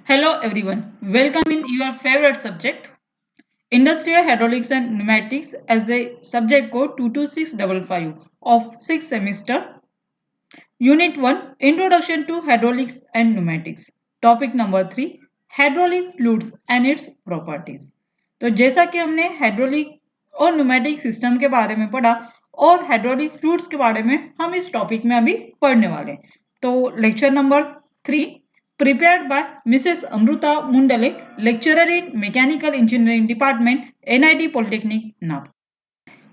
Hello everyone, welcome in your favorite subject Industrial Hydraulics and Pneumatics as a subject code 22655 of 6th semester. Unit 1 Introduction to Hydraulics and Pneumatics. Topic number 3 Hydraulic Fluids and its Properties. तो जैसा कि हमने hydraulic और pneumatic system के बारे में पढ़ा और हाइड्रोलिक फ्लूइड्स के बारे में हम इस टॉपिक में अभी पढ़ने वाले हैं. तो lecture number 3 prepared by Mrs. Amruta Mundale, lecturer in Mechanical Engineering Department, NIT Polytechnic, Nagpur.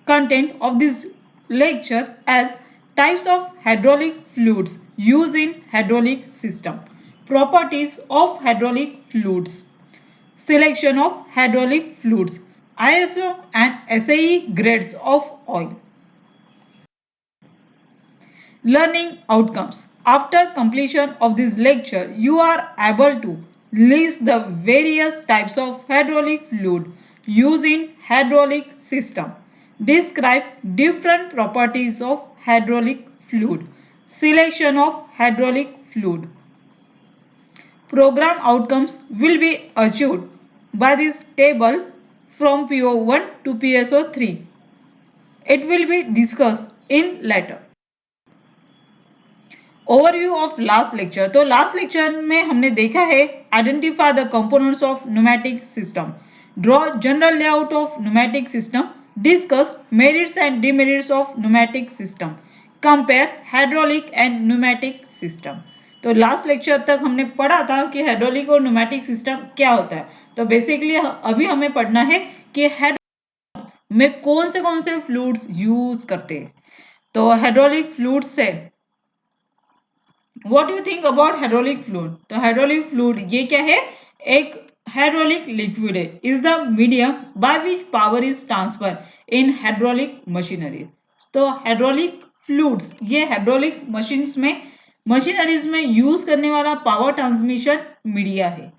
Content of this lecture as types of hydraulic fluids used in hydraulic system, properties of hydraulic fluids, selection of hydraulic fluids, ISO and SAE grades of oil. Learning outcomes. After completion of this lecture, you are able to list the various types of hydraulic fluid used in hydraulic system. Describe different properties of hydraulic fluid. Selection of hydraulic fluid. Program outcomes will be achieved by this table from PO1 to PSO3. It will be discussed in later. Overview of last lecture. तो last lecture में हमने देखा है identify the components of pneumatic system, draw general layout of pneumatic system, discuss merits and demerits of pneumatic system, compare hydraulic and pneumatic system. तो last lecture तक हमने पढ़ा था कि हाइड्रोलिक और न्यूमेटिक सिस्टम क्या होता है. तो बेसिकली अभी हमें पढ़ना है कि हाइड्रोलिक में कौन से फ्लूइड्स यूज करते हैं. तो हाइड्रोलिक फ्लूइड से What do you think about hydraulic fluid? तो हाइड्रोलिक फ्लूइड ये क्या है? एक हाइड्रोलिक लिक्विड है. Is the medium by which power is transfer in hydraulic machinery. तो हाइड्रोलिक फ्लूइड्स ये हाइड्रोलिक मशीनरीज में यूज करने वाला पावर ट्रांसमिशन मीडिया है.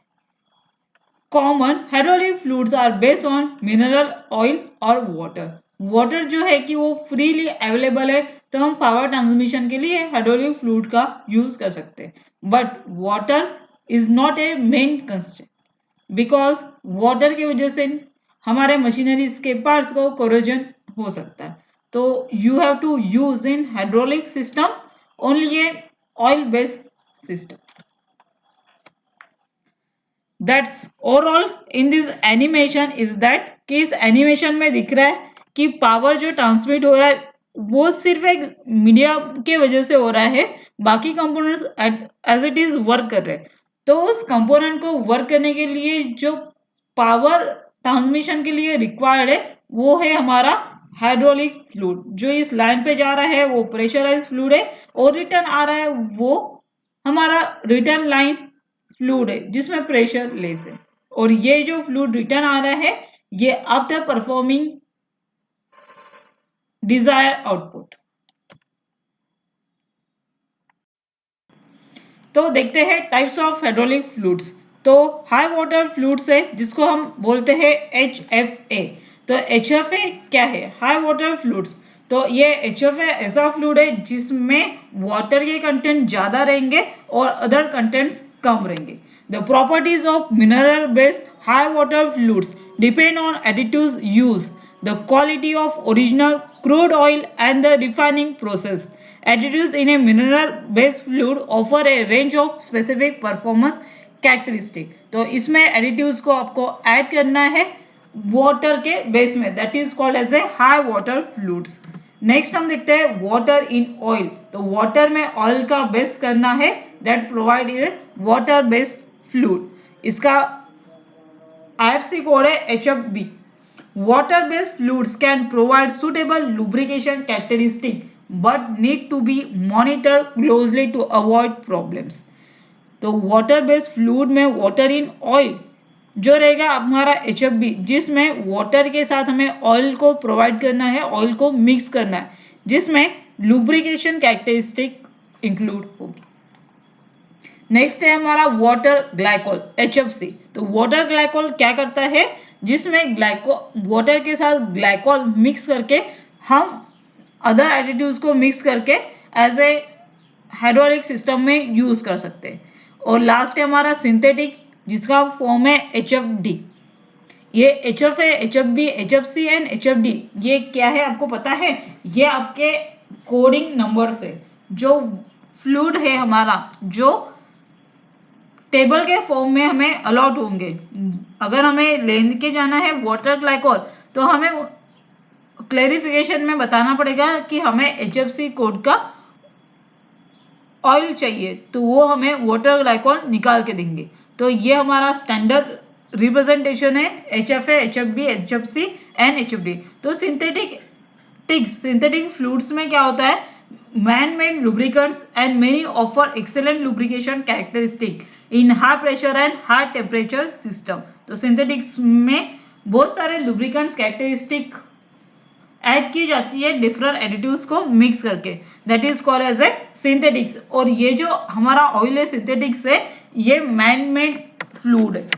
Common hydraulic fluids are based on mineral oil और वाटर जो है कि वो फ्रीली अवेलेबल है, तो हम पावर ट्रांसमिशन के लिए हाइड्रोलिक फ्लूइड का यूज कर सकते हैं. But water is not a main constraint because water की वजह से हमारे मशीनरीज के पार्ट्स को कोरोजन हो सकता है. तो you have to use in hydraulic system only a oil based system. That's overall in this animation is that कि इस एनिमेशन में दिख रहा है कि पावर जो ट्रांसमिट हो रहा है वो सिर्फ एक मीडिया के वजह से हो रहा है, बाकी components as it is work कर रहे हैं. तो उस कंपोनेंट को वर्क करने के लिए जो पावर ट्रांसमिशन के लिए रिक्वायर्ड है वो है हमारा हाइड्रोलिक फ्लूइड. जो इस लाइन पे जा रहा है वो प्रेशराइज फ्लूइड है और रिटर्न आ रहा है वो हमारा रिटर्न लाइन फ्लूइड है जिसमें प्रेशर लेस है. और ये जो फ्लूइड रिटर्न आ रहा है ये आफ्टर परफॉर्मिंग डिजायर आउटपुट. तो देखते हैं टाइप्स ऑफ हाइड्रोलिक फ्लूइड्स. तो हाई वाटर फ्लूइड्स है जिसको हम बोलते हैं HFA. तो HFA क्या है? High water fluids. तो ये HFA ऐसा फ्लूइड है जिसमें वाटर के कंटेंट ज्यादा रहेंगे और अदर कंटेंट्स कम रहेंगे. The properties of mineral based high water fluids depend on additives use, the quality of original crude oil and the refining process. Additives in a mineral-based fluid offer a range of specific performance characteristic. तो इसमें additives को आपको add करना है water के base में, that is called as a high water fluids. Next हम देखते हैं वाटर इन ऑयल. तो वाटर में ऑयल का बेस करना है, that provide a water based fluid. इसका IFC कोड है HFB. Water-based fluids can provide suitable lubrication characteristics but need to be monitored closely to avoid problems. तो water-based fluid में water in oil जो रहेगा हमारा HFB, जिसमें water के साथ हमें ऑयल को प्रोवाइड करना है, ऑयल को मिक्स करना है, जिसमें लुब्रिकेशन कैरेक्टरिस्टिक इंक्लूड होगी. नेक्स्ट है हमारा वाटर ग्लाइकोल HFC. तो वाटर ग्लाइकोल क्या करता है? जिसमें वाटर के साथ ग्लाइकोल मिक्स करके हम अदर एडिटिव्स को मिक्स करके एज ए हाइड्रोलिक सिस्टम में यूज कर सकते हैं. और लास्ट है हमारा सिंथेटिक, जिसका फॉर्म है HFD। ये HFA, HFB, HFC and HFD ये क्या है आपको पता है? ये आपके कोडिंग नंबर्स है जो फ्लूइड है हमारा, जो टेबल के फॉर्म में हमें अलॉट होंगे। अगर हमें लेके जाना है वाटर ग्लाइकोल तो हमें क्लैरिफिकेशन में बताना पड़ेगा कि हमें HFC कोड का ऑयल चाहिए, तो वो हमें वाटर ग्लाइकोल निकाल के देंगे। तो ये हमारा स्टैंडर्ड रिप्रेजेंटेशन है HFA, HFB, HFC and HFD। तो सिंथेटिक फ्लूइड्स में क्या होता है? Man made lubricants and many offer excellent lubrication characteristic in high pressure and high temperature system. तो सिंथेटिक्स में बहुत सारे लुब्रिकेंट्स कैरेक्टरिस्टिक ऐड की जाती है डिफरेंट एडिटिव्स को मिक्स करके, that is called as a synthetics. और ये जो हमारा ऑयल है सिंथेटिक्स है, ये मैन मेड फ्लूइड है।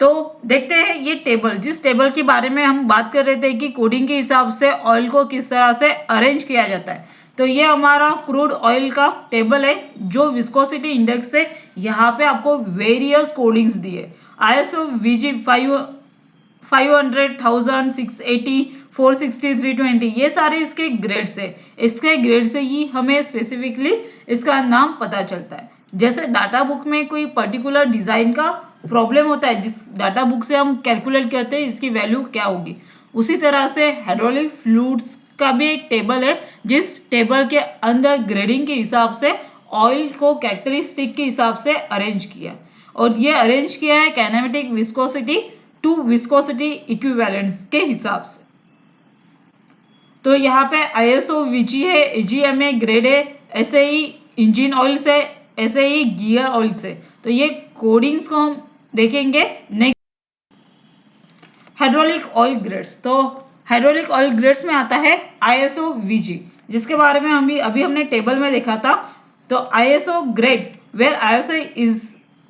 तो देखते हैं ये टेबल, जिस टेबल के बारे में हम बात कर रहे थे कि कोडिंग के हिसाब से ऑयल को किस तरह से अरेंज किया जाता है। तो ये हमारा क्रूड ऑयल का टेबल है जो विस्कोसिटी इंडेक्स है। यहाँ पे आपको वेरियस कोडिंग्स दिए, ISO VG 500, 1000, 680, 460, 320, ये सारे इसके ग्रेड्स है। इसके ग्रेड से ही हमें स्पेसिफिकली इसका नाम पता चलता है। जैसे डाटा बुक में कोई पर्टिकुलर डिजाइन का प्रॉब्लम होता है, जिस डाटा बुक से हम कैलकुलेट करते हैं इसकी वैल्यू क्या होगी, उसी तरह से हाइड्रोलिक फ्लूइड्स का भी एक टेबल है, जिस टेबल के अंदर ग्रेडिंग के हिसाब से ऑयल को कैरेक्टरिस्टिक के हिसाब से अरेंज किया, और ये अरेंज किया है kinematic viscosity to viscosity equivalents के हिसाब से। तो यहाँ पे ISO VG है, AGMA ग्रेड है, ऐसे ही इंजन ऑयल से, ऐसे ही गियर ऑयल से। तो ये कोडिंग्स को हम देखेंगे नेक्स्ट। हाइड्रोलिक ऑयल ग्रेड्स, तो हाइड्रोलिक ऑयल ग्रेड्स में आता है ISO VG, जिसके बारे में अभी हमने टेबल में देखा था। तो ISO grade where ISO is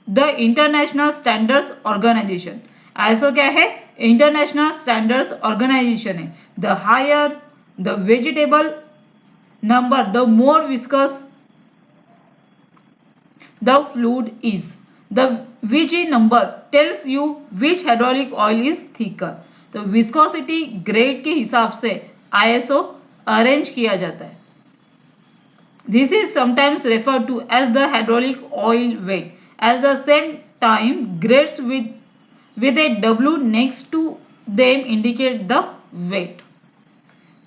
the international standards organisation. ISO क्या है? इंटरनेशनल स्टैंडर्ड्स ऑर्गेनाइजेशन है। The higher the vegetable number, the more viscous the fluid is. The VG number tells you which hydraulic oil is thicker. तो viscosity grade के हिसाब से ISO arrange किया जाता है। This is sometimes referred to as the hydraulic oil weight. At the same time, grades with a W next to them indicate the weight.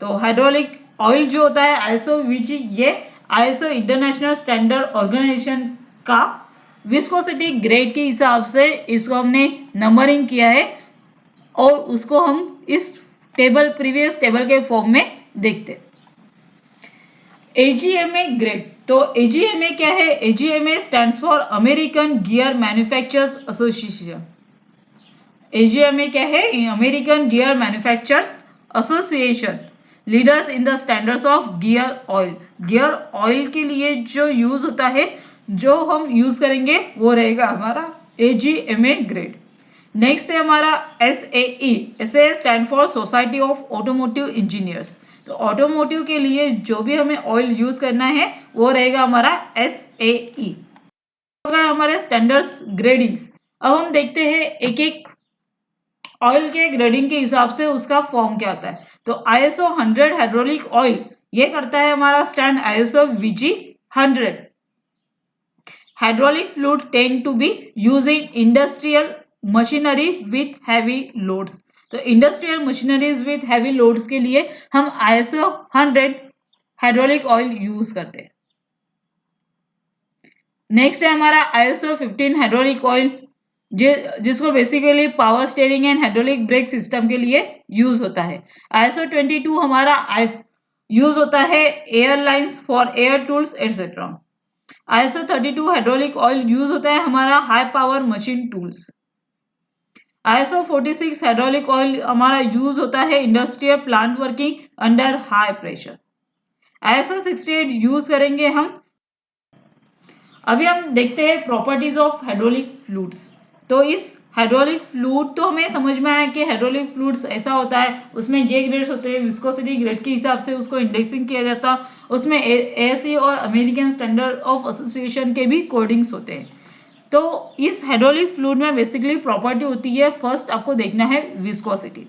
तो hydraulic oil जो होता है ISO VG, ये ISO इंटरनेशनल स्टैंडर्ड ऑर्गेनाइजेशन का viscosity grade के हिसाब से इसको हमने नंबरिंग किया है, और उसको हम इस टेबल, प्रीवियस टेबल के फॉर्म में देखते। AGMA ग्रेड, तो AGMA क्या है? AGMA stands for American gear manufacturers association. AGMA क्या है? American gear manufacturers association leaders in the standards of gear oil. Gear oil के लिए जो यूज होता है, जो हम यूज करेंगे वो रहेगा हमारा AGMA ग्रेड। नेक्स्ट है हमारा SAE। SAE stand for society of automotive engineers. तो ऑटोमोटिव के लिए जो भी हमें ऑयल यूज करना है वो रहेगा हमारा SAE। हमारे स्टैंडर्ड्स ग्रेडिंग्स। अब हम देखते हैं एक एक ऑयल के ग्रेडिंग के हिसाब से उसका फॉर्म क्या होता है। तो ISO 100 हाइड्रोलिक ऑयल, ये करता है हमारा stand ISO VG 100। Hydraulic fluid tend to be used in industrial machinery with heavy loads. तो industrial machineries with heavy loads के लिए हम ISO 100 हाइड्रोलिक ऑयल यूज करते हैं। नेक्स्ट है हमारा ISO 15 हाइड्रोलिक ऑयल, जिसको basically power steering and hydraulic brake system के लिए यूज होता है। ISO 22 हमारा यूज होता है airlines for air tools etcetera. ISO 32 hydraulic oil use होता है हमारा high power machine tools. ISO 46 hydraulic oil हमारा यूज होता है industrial plant working under high pressure. ISO 68 use करेंगे हम। अभी हम देखते हैं प्रॉपर्टीज ऑफ हाइड्रोलिक फ्लूइड्स। तो इस हाइड्रोलिक फ्लूइड तो हमें समझ में आया कि हाइड्रोलिक फ्लूइड्स ऐसा होता है, उसमें ये ग्रेड्स होते हैं, विस्कोसिटी ग्रेड के हिसाब से उसको इंडेक्सिंग किया जाता है, उसमें एएससी और अमेरिकन स्टैंडर्ड ऑफ एसोसिएशन के भी कोडिंग्स होते हैं। तो इस हाइड्रोलिक फ्लूइड में बेसिकली प्रॉपर्टी होती है, फर्स्ट आपको देखना है विस्कोसिटी।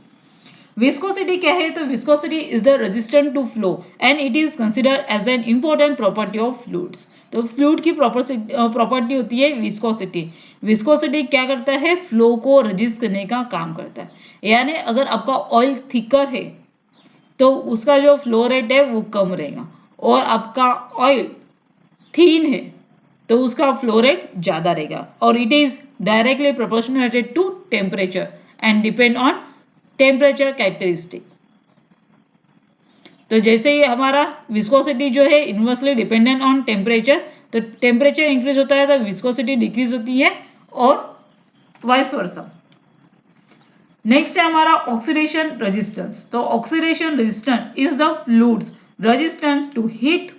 विस्कोसिटी क्या है? तो viscosity is the resistant to flow and it is considered as an important property of fluids. तो फ्लूइड की प्रॉपर्टी होती है विस्कोसिटी। विस्कोसिटी क्या करता है? फ्लो को रजिस्ट करने का काम करता है। यानी अगर आपका ऑयल थिकर है तो उसका जो फ्लो रेट है वो कम रहेगा, और आपका ऑयल थीन है तो उसका फ्लो रेट ज़्यादा रहेगा, और it is directly proportional to temperature and depend on temperature characteristic. तो जैसे ही हमारा विस्कोसिटी जो है इन्वर्सली डिपेंडेंट ऑन टेम्परेचर, तो टेम्परेचर इंक्रीज होता है तो विस्कोसिटी डिक्रीज होती है, और वाइस वर्सा। नेक्स्ट है हमारा ऑक्सीडेशन रेजिस्टेंस। तो oxidation resistance is the fluid's resistance to heat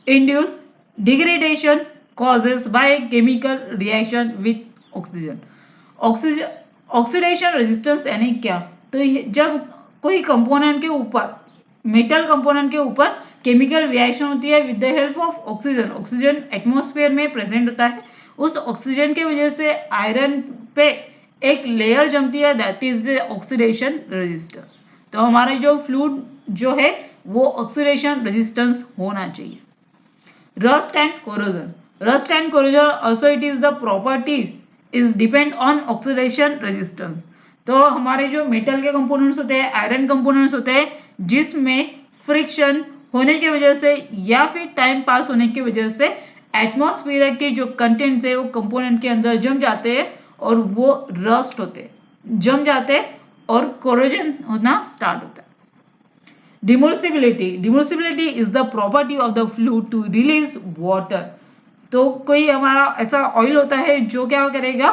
induce degradation causes by chemical reaction with oxygen. Oxidation resistance यानी क्या? तो जब कोई कंपोनेंट के ऊपर, मेटल कंपोनेंट के ऊपर केमिकल रिएक्शन होती है with the help of oxygen, oxygen atmosphere में प्रेजेंट होता है, उस ऑक्सीजन के वजह से आयरन पे एक लेयर जमती है, दैट इज ऑक्सीडेशन रेजिस्टेंस। तो हमारे जो फ्लूइड जो है वो ऑक्सीडेशन रेजिस्टेंस होना चाहिए। Rust and corrosion. Rust and corrosion also it is the property is depend on oxidation resistance. तो हमारे जो मेटल के कंपोनेंट्स होते हैं, आयरन कंपोनेंट्स होते हैं, जिसमें फ्रिक्शन होने की वजह से या फिर टाइम पास होने की वजह से एटमॉस्फेयर के जो कंटेंट्स है वो कंपोनेंट के अंदर जम जाते हैं और वो रस्ट होते हैं, जम जाते हैं और कोरोजन होना स्टार्ट होता है। Demulsibility. Demulsibility is the property of the fluid to release water. तो कोई हमारा ऐसा ऑयल होता है जो क्या करेगा?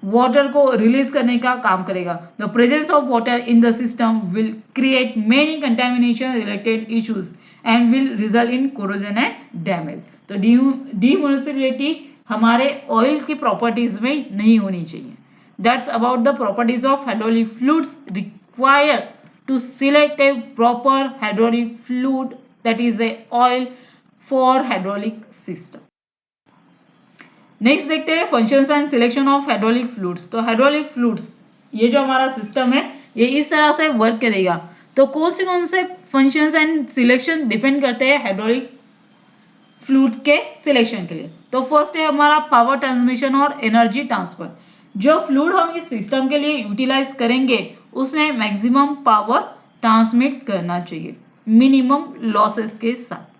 वाटर को रिलीज करने का काम करेगा। The presence of water in the system will create many contamination related issues and will result in corrosion and damage. तो डिमोल्सिबिलिटी हमारे ऑयल की प्रॉपर्टीज में नहीं होनी चाहिए। That's about the properties of hydraulic fluids required to select a proper hydraulic fluid, that is a oil for hydraulic system. Next देखते हैं functions and selection of hydraulic fluids. तो हाइड्रोलिक फ्लूइड्स, ये जो हमारा सिस्टम है ये इस तरह से वर्क करेगा। तो कौन से फंक्शंस एंड सिलेक्शन डिपेंड करते हैं हाइड्रोलिक फ्लूइड के सिलेक्शन के लिए? तो फर्स्ट है हमारा पावर ट्रांसमिशन और एनर्जी ट्रांसफर। जो फ्लूइड हम इस सिस्टम के लिए यूटिलाइज करेंगे उसने मैक्सिमम पावर ट्रांसमिट करना चाहिए मिनिमम लॉसेस के साथ।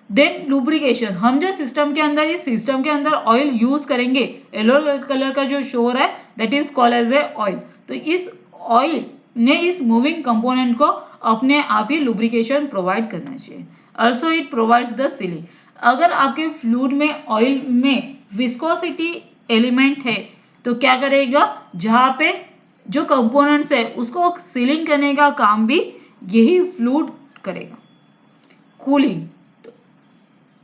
Then lubrication. हम जो सिस्टम के अंदर, इस सिस्टम के अंदर ऑयल यूज करेंगे, येलो कलर का जो शो हो रहा है that is called as a oil. तो इस ऑयल ने इस मूविंग कंपोनेंट को अपने आप ही लुब्रिकेशन प्रोवाइड करना चाहिए। Also it provides the ceiling. अगर आपके फ्लूइड में ऑयल में विस्कोसिटी एलिमेंट है तो क्या करेगा? जहाँ पे जो कंपोनेंट्स है उसको सीलिंग करने का काम भी यही फ्लूइड करेगा। कूलिंग।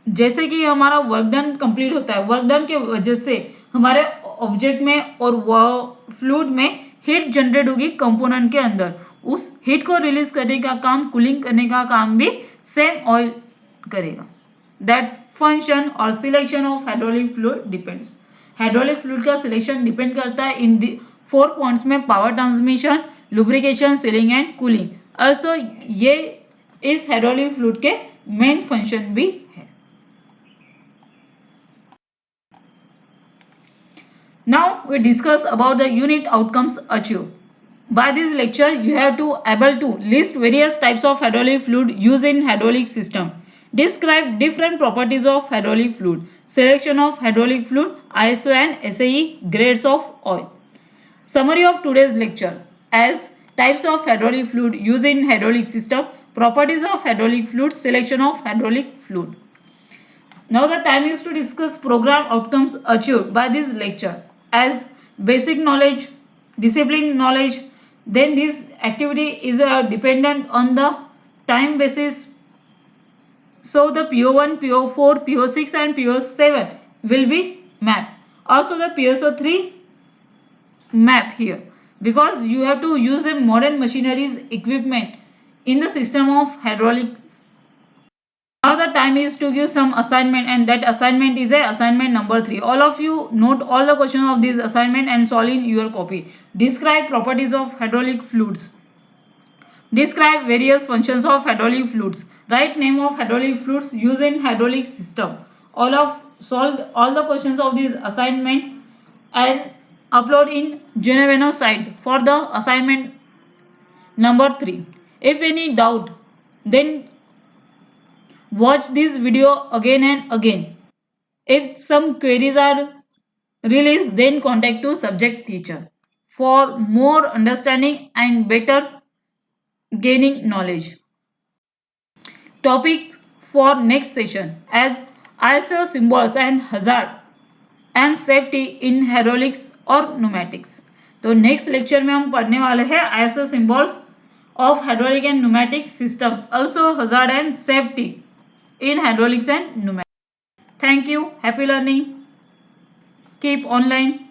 जैसे कि हमारा वर्क डन कंप्लीट होता है, वर्क डन के वजह से हमारे ऑब्जेक्ट में और फ्लूइड में हीट जनरेट होगी कंपोनेंट के अंदर, उस हीट को रिलीज करने का काम, कूलिंग करने का काम भी सेम ऑयल करेगा। दैट्स फंक्शन और selection of hydraulic fluid depends. Hydraulic fluid का सिलेक्शन डिपेंड करता है इन दी 4 पॉइंट्स में: power transmission, lubrication, ceiling and cooling. Also ये इस हाइड्रोलिक फ्लूइड के मेन फंक्शन भी है। Now we discuss about the unit outcomes achieved. By this lecture, you have to able to list various types of hydraulic fluid used in hydraulic system. Describe different properties of hydraulic fluid. Selection of hydraulic fluid, ISO and SAE grades of oil. Summary of today's lecture as types of hydraulic fluid used in hydraulic system, properties of hydraulic fluid, selection of hydraulic fluid. Now the time is to discuss program outcomes achieved by this lecture as basic knowledge, discipline knowledge. Then this activity is dependent on the time basis. So the PO1, PO4, PO6 and PO7 will be mapped. Also the PSO3 map here because you have to use a modern machineries equipment in the system of hydraulics. Now the time is to give some assignment, and that assignment is a assignment number 3. All of you note all the questions of this assignment and solve in your copy. Describe properties of hydraulic fluids. Describe various functions of hydraulic fluids. Write name of hydraulic fluids used in hydraulic system. Solve all the questions of this assignment and upload in Geneveno site for the assignment number 3. If any doubt, then watch this video again and again. If some queries are released, then contact to subject teacher for more understanding and better gaining knowledge. Topic for next session as ISO symbols and hazard and safety in hydraulics और pneumatics. तो next lecture में हम पढ़ने वाले हैं ISO symbols of hydraulic and pneumatic systems, also hazard and safety in hydraulics and pneumatics. Thank you. Happy learning. Keep online.